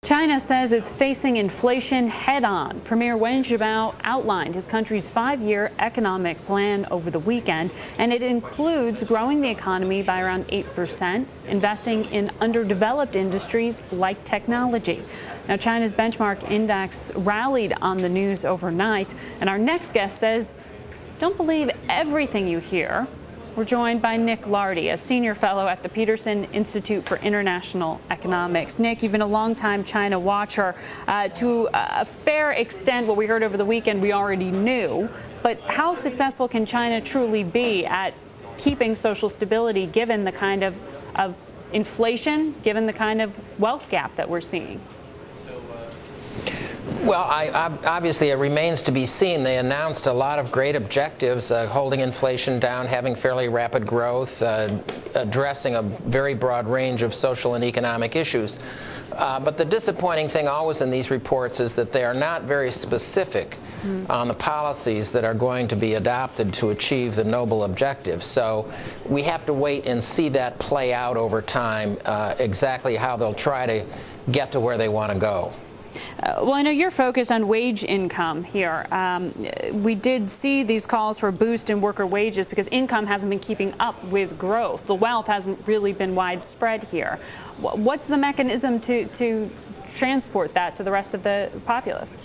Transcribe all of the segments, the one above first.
China says it's facing inflation head-on. Premier Wen Jiabao outlined his country's 5-year economic plan over the weekend, and it includes growing the economy by around 8%, investing in underdeveloped industries like technology. Now, China's benchmark index rallied on the news overnight, and our next guest says, don't believe everything you hear. We're joined by Nick Lardy, a senior fellow at the Peterson Institute for International Economics. Nick, you've been a longtime China watcher. To a fair extent, what we heard over the weekend we already knew. But how successful can China truly be at keeping social stability given the kind of inflation, given the kind of wealth gap that we're seeing? Well, obviously it remains to be seen. They announced a lot of great objectives, holding inflation down, having fairly rapid growth, addressing a very broad range of social and economic issues. But the disappointing thing always in these reports is that they are not very specific on the policies that are going to be adopted to achieve the noble objectives. So we have to wait and see that play out over time, exactly how they'll try to get to where they want to go. Well, I know you're focused on wage income here. We did see these calls for a boost in worker wages because income hasn't been keeping up with growth. The wealth hasn't really been widespread here. What's the mechanism to transport that to the rest of the populace?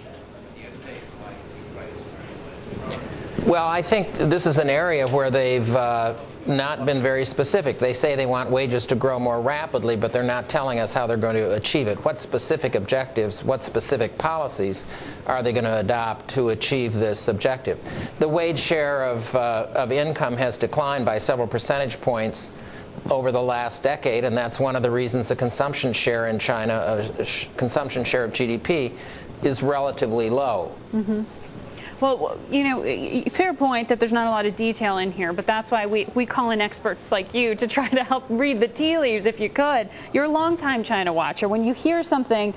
Well, I think this is an area where they've not been very specific. They say they want wages to grow more rapidly, but they're not telling us how they're going to achieve it. What specific objectives, what specific policies are they going to adopt to achieve this objective? The wage share of income has declined by several percentage points over the last decade, and that's one of the reasons the consumption share in China, consumption share of GDP, is relatively low. Well, you know, fair point that there's not a lot of detail in here, but that's why we call in experts like you to try to help read the tea leaves if you could. You're a longtime China watcher. When you hear something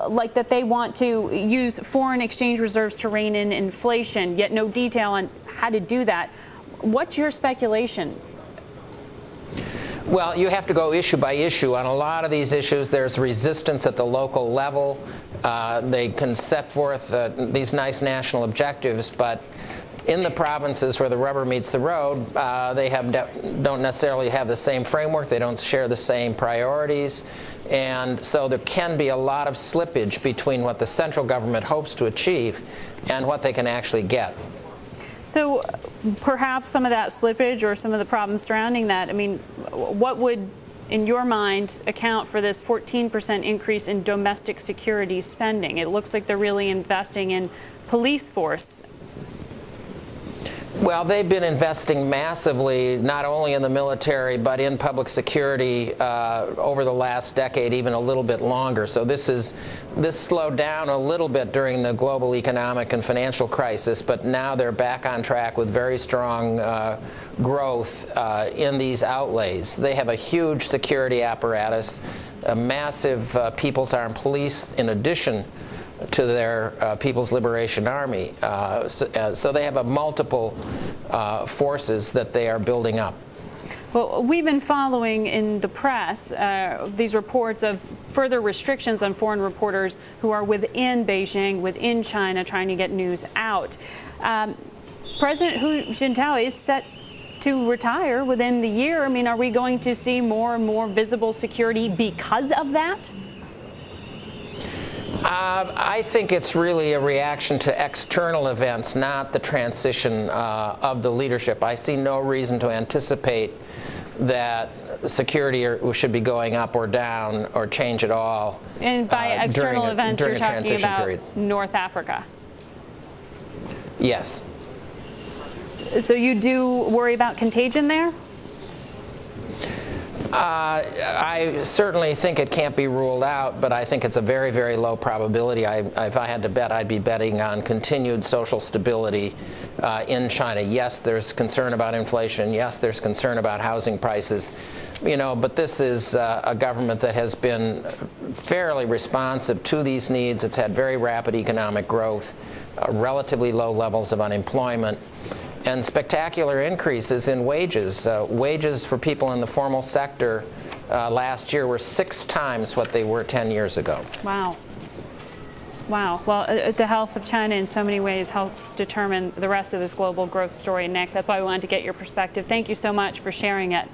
like that they want to use foreign exchange reserves to rein in inflation, yet no detail on how to do that, what's your speculation? Well, you have to go issue by issue. On a lot of these issues, there's resistance at the local level. They can set forth these nice national objectives, but in the provinces where the rubber meets the road, they don't necessarily have the same framework. They don't share the same priorities. And so there can be a lot of slippage between what the central government hopes to achieve and what they can actually get. So perhaps some of that slippage or some of the problems surrounding that, I mean, what would, in your mind, account for this 14% increase in domestic security spending? It looks like they're really investing in police force. Well, they've been investing massively, not only in the military, but in public security over the last decade, even a little bit longer. So this slowed down a little bit during the global economic and financial crisis, but now they're back on track with very strong growth in these outlays. They have a huge security apparatus, a massive People's Armed Police in addition to their People's Liberation Army. So they have multiple forces that they are building up. Well, we've been following in the press these reports of further restrictions on foreign reporters who are within Beijing, within China, trying to get news out. President Hu Jintao is set to retire within the year. I mean, are we going to see more and more visible security because of that? I think it's really a reaction to external events, not the transition of the leadership. I see no reason to anticipate that security should be going up or down or change at all. And by external events, you're talking about North Africa? Yes. So you do worry about contagion there? I certainly think it can't be ruled out, but I think it's a very, very low probability. If I had to bet, I'd be betting on continued social stability in China. Yes, there's concern about inflation. Yes, there's concern about housing prices. You know, but this is a government that has been fairly responsive to these needs. It's had very rapid economic growth, relatively low levels of unemployment, and spectacular increases in wages. Wages for people in the formal sector last year were 6 times what they were 10 years ago. Wow. Wow. Well, the health of China in so many ways helps determine the rest of this global growth story, Nick. That's why we wanted to get your perspective. Thank you so much for sharing it.